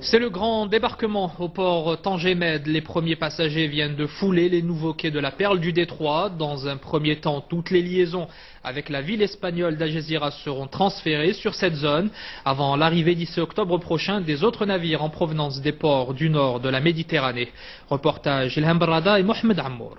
C'est le grand débarquement au port Tanger-Med. Les premiers passagers viennent de fouler les nouveaux quais de la Perle du Détroit. Dans un premier temps, toutes les liaisons avec la ville espagnole d'Algeciras seront transférées sur cette zone avant l'arrivée d'ici octobre prochain des autres navires en provenance des ports du nord de la Méditerranée. Reportage Ilham Barrada et Mohamed Ammour.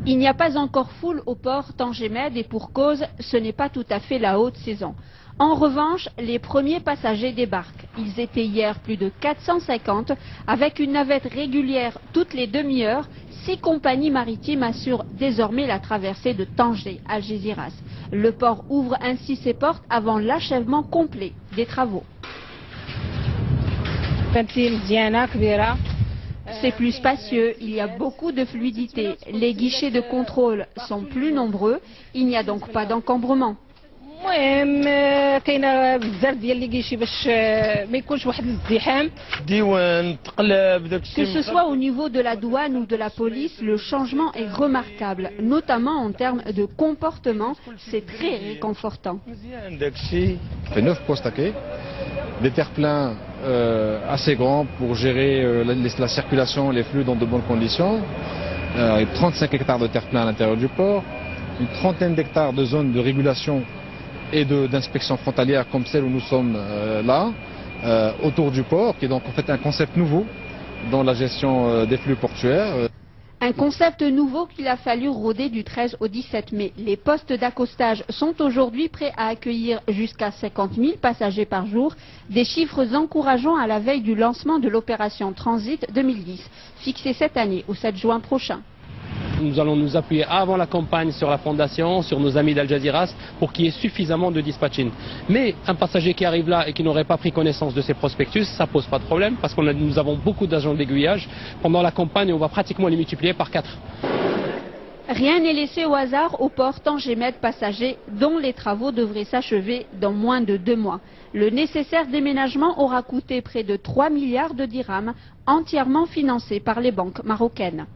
Il n'y a pas encore foule au port Tanger-Med et pour cause, ce n'est pas tout à fait la haute saison. En revanche, les premiers passagers débarquent. Ils étaient hier plus de 450 avec une navette régulière toutes les demi-heures. 6 compagnies maritimes assurent désormais la traversée de Tanger à Algeciras. Le port ouvre ainsi ses portes avant l'achèvement complet des travaux. C'est plus spacieux, il y a beaucoup de fluidité. Les guichets de contrôle sont plus nombreux, il n'y a donc pas d'encombrement. Que ce soit au niveau de la douane ou de la police, le changement est remarquable, notamment en termes de comportement. C'est très réconfortant. Fait 9 postes à quai, des terre-pleins assez grands pour gérer la circulation, les flux dans de bonnes conditions, 35 hectares de terre-plein à l'intérieur du port, une trentaine d'hectares de zones de régulation et d'inspection frontalière comme celle où nous sommes là, autour du port, qui est donc en fait un concept nouveau dans la gestion des flux portuaires. Un concept nouveau qu'il a fallu rôder du 13 au 17 mai. Les postes d'accostage sont aujourd'hui prêts à accueillir jusqu'à 50 000 passagers par jour, des chiffres encourageants à la veille du lancement de l'opération Transit 2010, fixée cette année au 7 juin prochain. Nous allons nous appuyer avant la campagne sur la fondation, sur nos amis d'Algeciras, pour qu'il y ait suffisamment de dispatching. Mais un passager qui arrive là et qui n'aurait pas pris connaissance de ces prospectus, ça pose pas de problème, parce que nous avons beaucoup d'agents d'aiguillage. Pendant la campagne, on va pratiquement les multiplier par 4. Rien n'est laissé au hasard au port Tanger-Med passagers, dont les travaux devraient s'achever dans moins de 2 mois. Le nécessaire déménagement aura coûté près de 3 milliards de dirhams, entièrement financé par les banques marocaines.